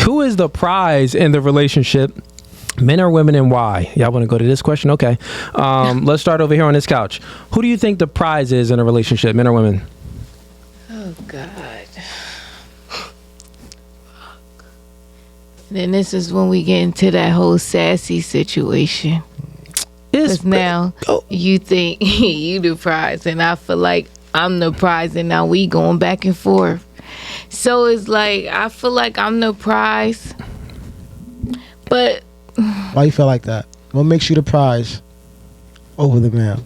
Who is the prize in the relationship? Men or women, and why? Y'all want to go to this question? Okay. Let's start over here on this couch. Who do you think the prize is in a relationship, men or women? Oh, God. Then this is when we get into that whole sassy situation. Because now you think you the prize, and I feel like I'm the prize, and now we going back and forth. So it's like, I feel like I'm the prize, but... Why you feel like that? What makes you the prize over the man?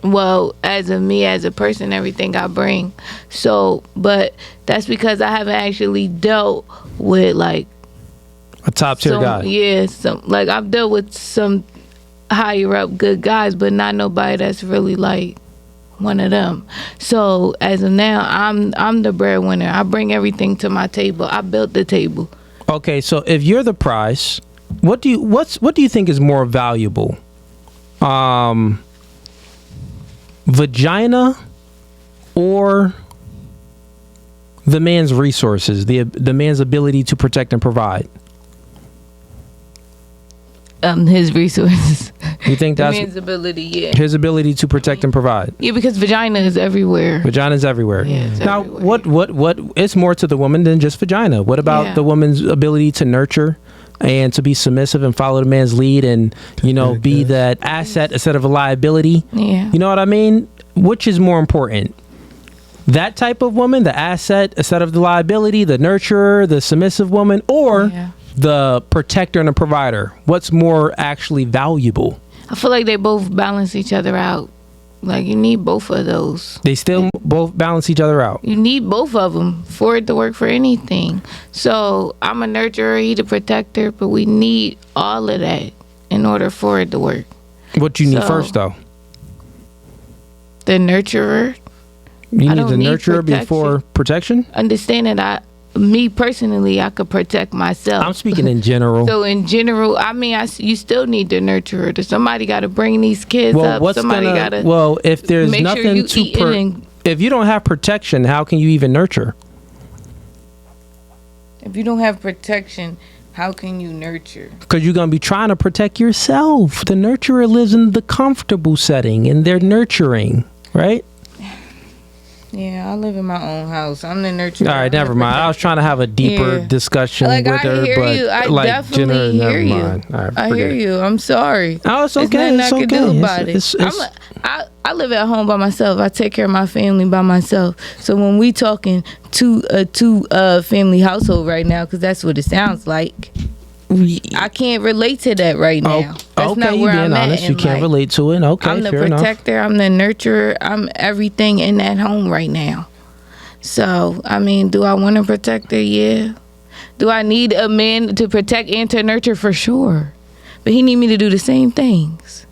Well, as a person, everything I bring. So, but that's because I haven't actually dealt with like a top tier guy. Yeah, like I've dealt with some higher up good guys, but not nobody that's really like one of them. So as of now, I'm the breadwinner. I bring everything to my table. I built the table. Okay, so if you're the prize, what do you think is more valuable? Vagina or the man's resources, the man's ability to protect and provide? His resources. You think that's man's ability? Yeah, his ability to protect and provide. Yeah, because vagina is everywhere. Vagina's everywhere. Yeah, it's now, everywhere. what? It's more to the woman than just vagina. What about the woman's ability to nurture and to be submissive and follow the man's lead, and be that asset instead of a liability? Yeah. You know what I mean? Which is more important? That type of woman, the asset instead of the liability, the nurturer, the submissive woman, or the protector and the provider? What's more actually valuable? I feel like they both balance each other out. Like, you need both of those. They still both balance each other out. You need both of them for it to work for anything. So I'm a nurturer, he the protector, but we need all of that in order for it to work. What do you need first, though? The nurturer. You need the nurturer before protection? Understand that me personally, I could protect myself. I'm speaking in general. So in general, I mean, you still need the nurturer. Somebody got to bring these kids up. Somebody got to. Well, if there's nothing if you don't have protection, how can you even nurture? If you don't have protection, how can you nurture? Because you're going to be trying to protect yourself. The nurturer lives in the comfortable setting, and they're nurturing, right? Yeah, I live in my own house. I'm the nurturer. All right, never mind. I was trying to have a deeper discussion with her, but I definitely hear you. All right, I hear you. I'm sorry. Oh, it's okay. There's nothing I can do about it. I live at home by myself. I take care of my family by myself. So when we talking two family household right now, because that's what it sounds like, I can't relate to that right now. That's not where I'm at. You can't relate to it. Okay, I'm the fair protector. I'm the nurturer. I'm everything in that home right now. So, I mean, do I want a protector? Yeah. Do I need a man to protect and to nurture? For sure. But he need me to do the same things.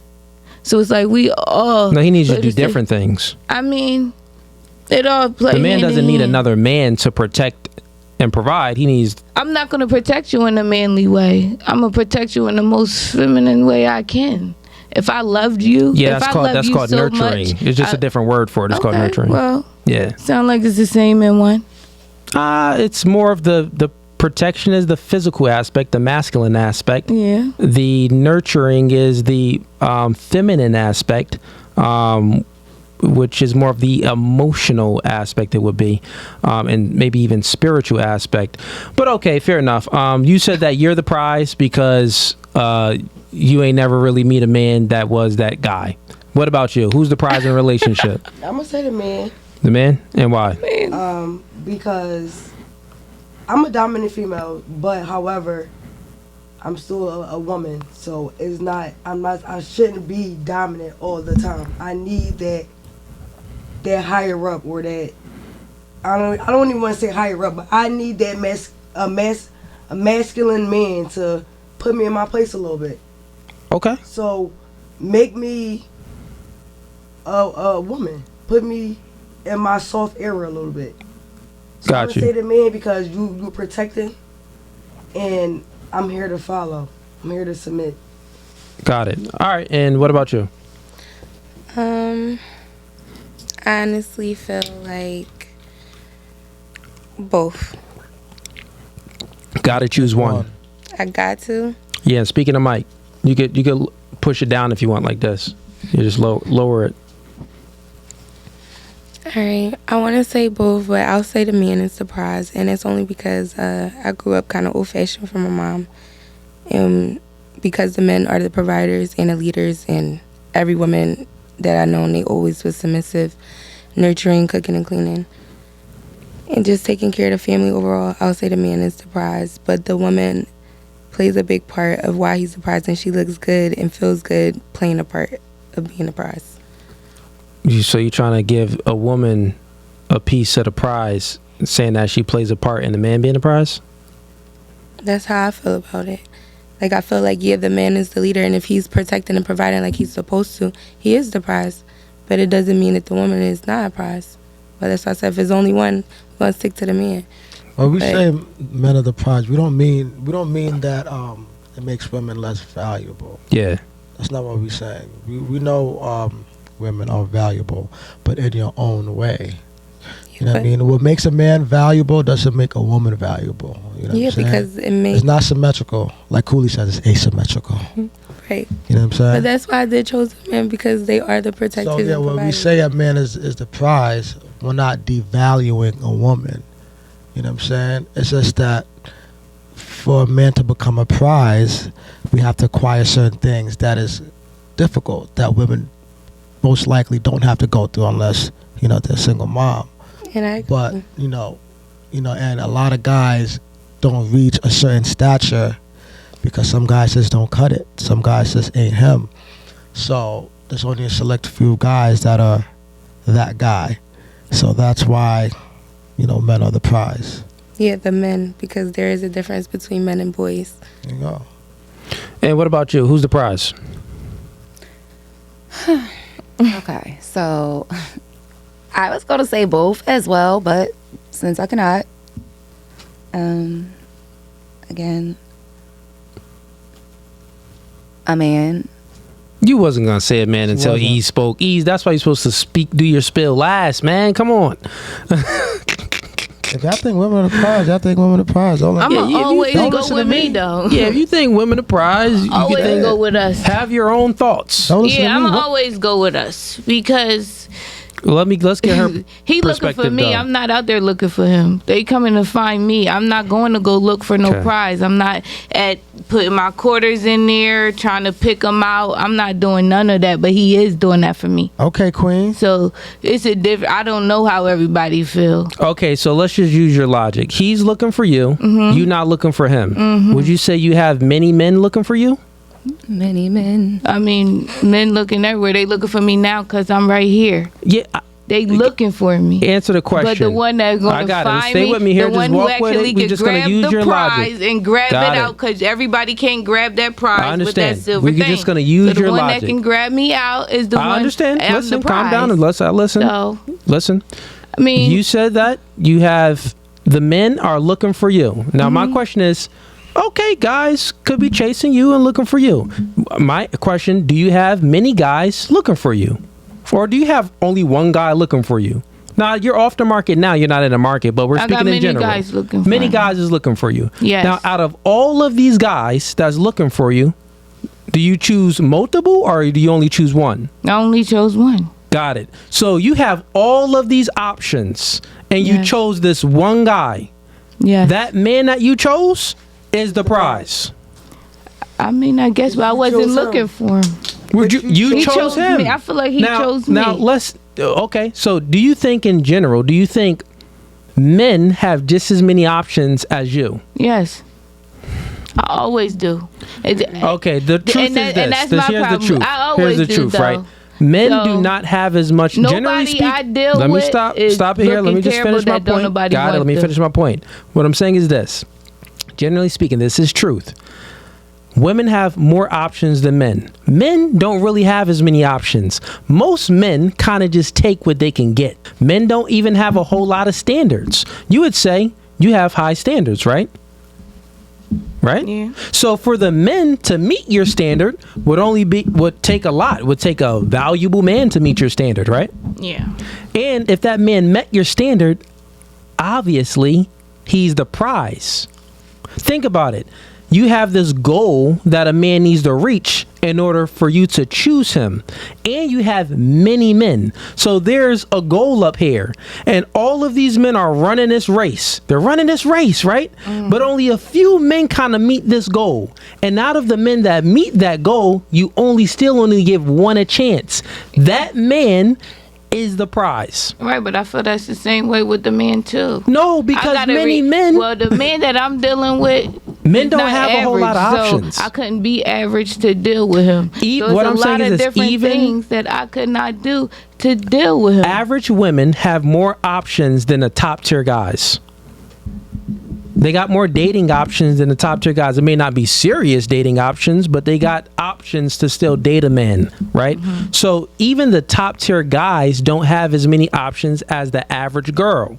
So it's like we all... No, he needs you to do different things. I mean, it all plays. The man doesn't need another man to protect and provide. He needs... I'm not going to protect you in a manly way. I'm going to protect you in the most feminine way I can. If I loved you, that's called so nurturing. Much, it's just a different word for it. It's called nurturing. Well, yeah. Sound like it's the same in one. It's more of the protection is the physical aspect, the masculine aspect. Yeah. The nurturing is the feminine aspect, which is more of the emotional aspect, it would be, and maybe even spiritual aspect. But okay, fair enough. You said that you're the prize because you ain't never really meet a man that was that guy. What about you? Who's the prize in a relationship? I'm gonna say the man. The man? And why? Because I'm a dominant female, but however, I'm still a woman, so it's not. I shouldn't be dominant all the time. I need that higher up, or that I don't even want to say higher up, but I need that a masculine man to put me in my place a little bit. Okay. So make me a woman. Put me in my soft area a little bit. So Got I'm you. gonna say the man because you're protecting, and I'm here to follow. I'm here to submit. Got it. All right. And what about you? I honestly feel like both. Gotta choose one. I got to. Yeah, and speaking of Mike, you could push it down if you want like this. You just lower it. All right. I want to say both, but I'll say the man is the prize. And it's only because I grew up kind of old-fashioned from my mom. And because the men are the providers and the leaders, and every woman that I know, they always was submissive, nurturing, cooking, and cleaning. And just taking care of the family overall, I'll say the man is the prize. But the woman plays a big part of why he's the prize, and she looks good and feels good playing a part of being the prize. So you're trying to give a woman a piece of the prize, saying that she plays a part in the man being the prize? That's how I feel about it. Like, I feel like, yeah, the man is the leader, and if he's protecting and providing like he's supposed to, he is the prize. But it doesn't mean that the woman is not a prize. But that's why I said, if there's only one, we're going to stick to the man. When we say men are the prize, we don't mean that it makes women less valuable. Yeah. That's not what we're saying. We know women are valuable, but in your own way. You know what I mean? What makes a man valuable doesn't make a woman valuable. You know what I'm saying? Because it makes... It's not symmetrical. Like Cooley says, it's asymmetrical. Right. You know what I'm saying? But that's why I did choose the men, because they are the protectors. So, yeah, when we say a man is the prize, we're not devaluing a woman. You know what I'm saying? It's just that for a man to become a prize, we have to acquire certain things that is difficult, that women most likely don't have to go through unless, they're a single mom. But, and a lot of guys don't reach a certain stature because some guys just don't cut it. Some guys just ain't him. So there's only a select few guys that are that guy. So that's why, men are the prize. Yeah, the men, because there is a difference between men and boys. There you go. And what about you? Who's the prize? Okay, so I was going to say both as well, but since I cannot, again, a man. You wasn't going to say it, man, until E spoke. E, that's why you're supposed to do your spill last, man. Come on. If y'all think women are the prize, y'all think women are the prize. I'm always go with me, though. Yeah, if you think women are the prize, you always go with us. Have your own thoughts. Yeah, I'm always go with us because let's get her he looking for me. Though. I'm not out there looking for him. They coming to find me. I'm not going to go look for no prize. I'm not at putting my quarters in there trying to pick them out. I'm not doing none of that, but he is doing that for me. Okay, Queen. So it's a different. I don't know how everybody feel. Okay, so let's just use your logic. He's looking for you. Mm-hmm. You're not looking for him. Mm-hmm. Would you say you have many men looking for you? Many men. I mean, men looking everywhere. They looking for me now because I'm right here. Yeah. They looking for me. Answer the question. But the one that's going to find Stay me, with me here. the one just who walk with actually it. We're can just gonna grab use the your prize logic. and grab it out, because everybody can't grab that prize. I understand. With that silver thing. We're just going to use your logic. The one logic. that can grab me out is the one. I understand. Listen, the calm down and listen. So, listen. I mean, you said that you have the men are looking for you. Now, my question is, okay, guys could be chasing you and looking for you. My question, do you have many guys looking for you? Or do you have only one guy looking for you? Now, you're off the market now. You're not in the market, but we're speaking in general. Many guys is looking for you. Yes. Now, out of all of these guys that's looking for you, do you choose multiple or do you only choose one? I only chose one. Got it. So you have all of these options and you chose this one guy. Yeah. That man that you chose is the prize. I mean, I guess, but I wasn't looking for him. You chose him. Me. I feel like he chose me. Now okay. So do you think in general, men have just as many options as you? Yes. I always do. Okay, the truth is this. And that's my here's problem. the truth. I always here's the truth, do, right? Men do not have as much. Generally speaking, I deal let me with stop is it here. Let me just finish my point. Got it. Let me finish my point. What I'm saying is this. Generally speaking, this is truth. Women have more options than men. Men don't really have as many options. Most men kind of just take what they can get. Men don't even have a whole lot of standards. You would say you have high standards, right? Right? Yeah. So for the men to meet your standard would take a lot. Would take a valuable man to meet your standard, right? Yeah. And if that man met your standard, obviously he's the prize. Think about it. You have this goal that a man needs to reach in order for you to choose him. And you have many men. So there's a goal up here. And all of these men are running this race. They're running this race, right? But only a few men kind of meet this goal. And out of the men that meet that goal, you still only give one a chance. That man is the prize. Right, but I feel that's the same way with the men too. No, because many men. Well, the man that I'm dealing with, men don't have a whole lot of options. So I couldn't be average to deal with him. So what I'm saying is different things that I could not do to deal with him. Average women have more options than the top tier guys. They got more dating options than the top tier guys. It may not be serious dating options, but they got options to still date a man, right? So even the top tier guys don't have as many options as the average girl.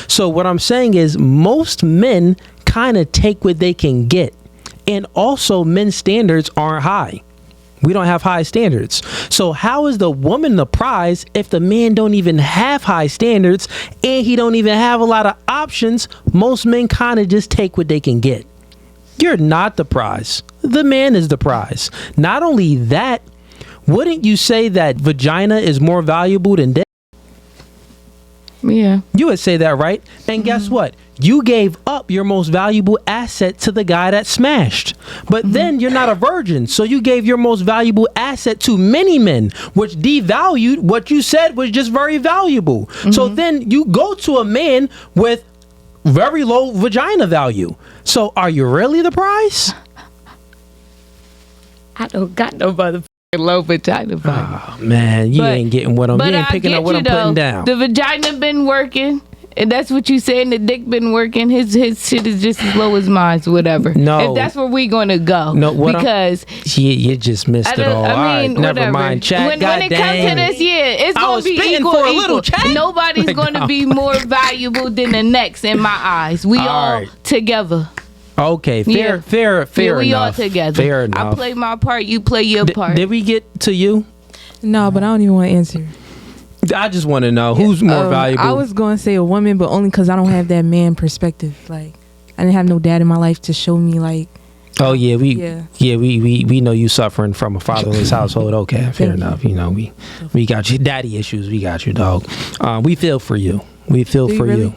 So what I'm saying is most men kind of take what they can get. And also men's standards aren't high. We don't have high standards. So how is the woman the prize if the man don't even have high standards and he don't even have a lot of options? Most men kind of just take what they can get. You're not the prize. The man is the prize. Not only that, wouldn't you say that vagina is more valuable than dick? Yeah. You would say that, right? And guess what? You gave up your most valuable asset to the guy that smashed. But then you're not a virgin. So you gave your most valuable asset to many men, which devalued what you said was just very valuable. So then you go to a man with very low vagina value. So are you really the prize? I don't got no motherfucking low vagina value. Oh, man, you ain't getting what I'm getting. You ain't picking up what I'm putting down. The vagina been working. And that's what you saying. The dick been working. His shit is just as low as mine, whatever. No, if that's where we gonna go. No, because you just missed it all. I mean, never mind. Chat. When it comes to this, it's gonna be equal. For a little chat. Nobody's gonna be more valuable than the next in my eyes. We all together. Okay, fair we enough. all together. Fair enough. I play my part. You play your part. Did we get to you? No, but I don't even want to answer. I just want to know who's more valuable. I was going to say a woman, but only because I don't have that man perspective. Like, I didn't have no dad in my life to show me, like. Oh yeah, we know you suffering from a fatherless household. Okay, fair enough. You know we got you, daddy issues. We got you, dog. We feel for you. We feel for you.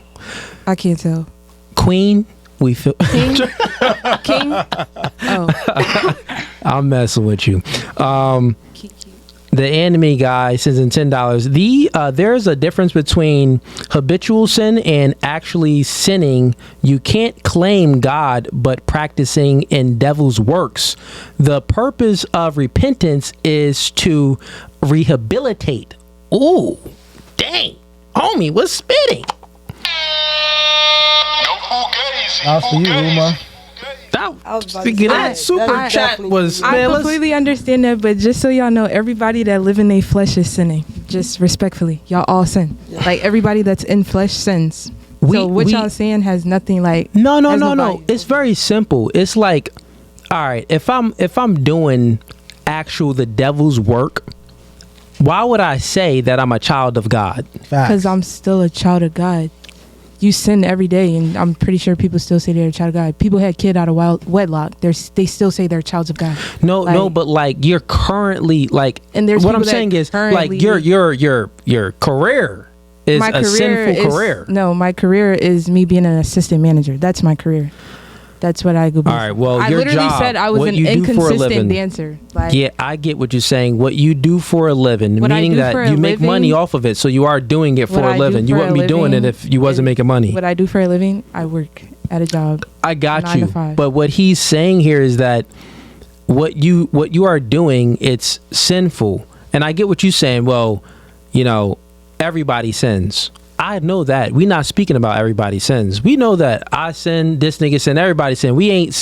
I can't tell. Queen, we feel. King. King. Oh. I'm messing with you. The anime guy sends in $10. There's a difference between habitual sin and actually sinning. You can't claim God but practicing in devil's works. The purpose of repentance is to rehabilitate. Ooh, dang, homie, what's spitting? No Fugazee. That's for you, Uma. That super chat was. I completely understand that, but just so y'all know, everybody that live in their flesh is sinning. Just respectfully, y'all all sin. Like everybody that's in flesh sins. So what y'all saying has nothing like. No. It's very simple. It's like, all right, if I'm doing the devil's work, why would I say that I'm a child of God? Because I'm still a child of God. You sin every day, and I'm pretty sure people still say they're a child of God. People had kid out of wedlock. They still say they're childs of God. No, but like you're currently like. And there's what I'm saying is like your career is a sinful career. No, my career is me being an assistant manager. That's my career. That's what I go. All right. Well, I literally said I was an inconsistent dancer. Like, yeah, I get what you're saying. What you do for a living, meaning that you make money off of it, so you are doing it for a living. You wouldn't be doing it if you wasn't making money. What I do for a living, I work at a job. I got you. But what he's saying here is that what you are doing, it's sinful. And I get what you're saying. Well, everybody sins. I know that. We're not speaking about everybody's sins. We know that I sin, this nigga sin, everybody sin. We ain't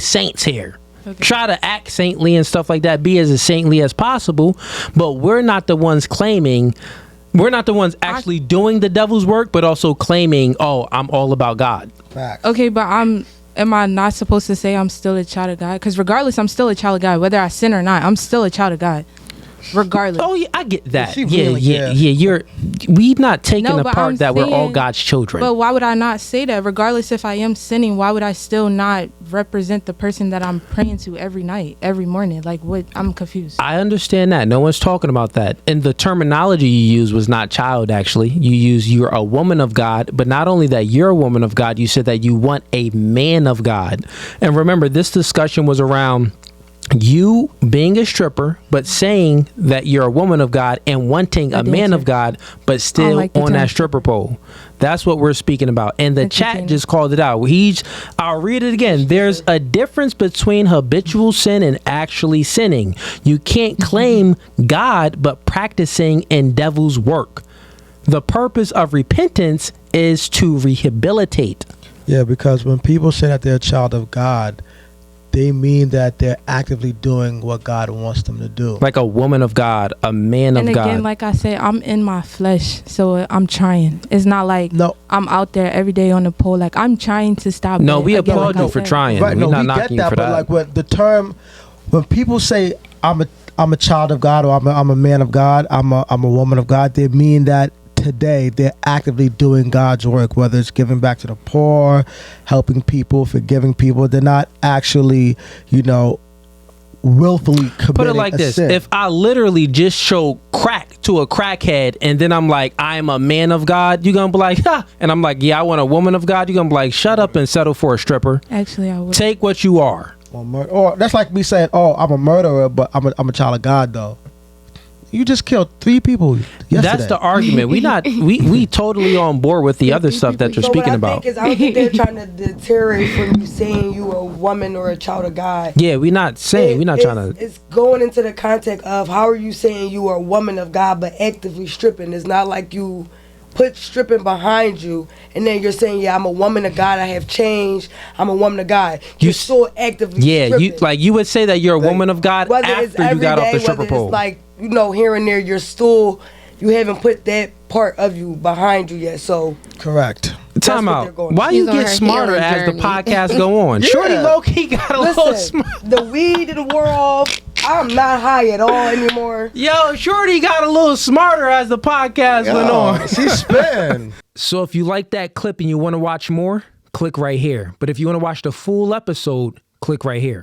saints here. Okay. Try to act saintly and stuff like that, be as saintly as possible, but we're not the ones actually doing the devil's work, but also claiming, oh, I'm all about God. Facts. Okay, but am I not supposed to say I'm still a child of God? Because regardless, I'm still a child of God. Whether I sin or not, I'm still a child of God. regardless. Oh yeah, I get that. She Yeah, really yeah, cares. yeah. We've not taken No, but apart I'm that we're all saying- God's children. But why would I not say that? Regardless if I am sinning, why would I still not represent the person that I'm praying to every night, every morning? Like, what? I'm confused. I understand that. No one's talking about that. And the terminology you used was not child, actually. You use you're a woman of God, but not only that you're a woman of God, you said that you want a man of God. And remember, this discussion was around you being a stripper, but saying that you're a woman of God and wanting a man of God, but still like the on that term stripper pole. That's what we're speaking about. And the chat Continue. just called it out. I'll read it again. There's a difference between habitual sin and actually sinning. You can't claim God, but practicing in devil's work. The purpose of repentance is to rehabilitate. Yeah, because when people say that they're a child of God, they mean that they're actively doing what God wants them to do. Like a woman of God, a man And of again, God. like I said, I'm in my flesh, so I'm trying. It's not like No. I'm out there every day on the pole. Like, I'm trying to stop. No, it. we Again, applaud like you I for said. trying. Right, We're no, not we knocking get you for that, that. but like when people say I'm a child of God, or I'm a man of God, I'm a woman of God, they mean that today they're actively doing God's work, whether it's giving back to the poor, helping people, forgiving people. They're not actually, willfully committing Put it like a this. sin. If I literally just show crack to a crackhead and then I'm like, I'm a man of God, you're going to be like, ha. And I'm like, yeah, I want a woman of God. You're going to be like, shut up and settle for a stripper. Actually, I would. Take what you are. Or that's like me saying, "Oh, I'm a murderer, but I'm a child of God." Though you just killed 3 people yesterday. That's the argument. We totally on board with the other stuff that you're So speaking what I about. think is, I don't think they're trying to deteriorate from you saying you a woman or a child of God. Yeah, we're not saying, we're not trying to. It's going into the context of how are you saying you are a woman of God but actively stripping. It's not like you put stripping behind you and then you're saying, yeah, I'm a woman of God, I have changed, I'm a woman of God. You're still actively stripping. you would say that you're a woman of God Whether it's after you every got off the day, stripper whether pole. it's like, here and there, you haven't put that part of you behind you yet. So correct. Time what out. they're going Why She's you on get her smarter healing as the journey. podcast go on? Yeah. Shorty low key got a little listen, smart. the weed in the world, I'm not high at all anymore. Yo, Shorty got a little smarter as the podcast went on. She's spitting. So if you like that clip and you want to watch more, click right here. But if you want to watch the full episode, click right here.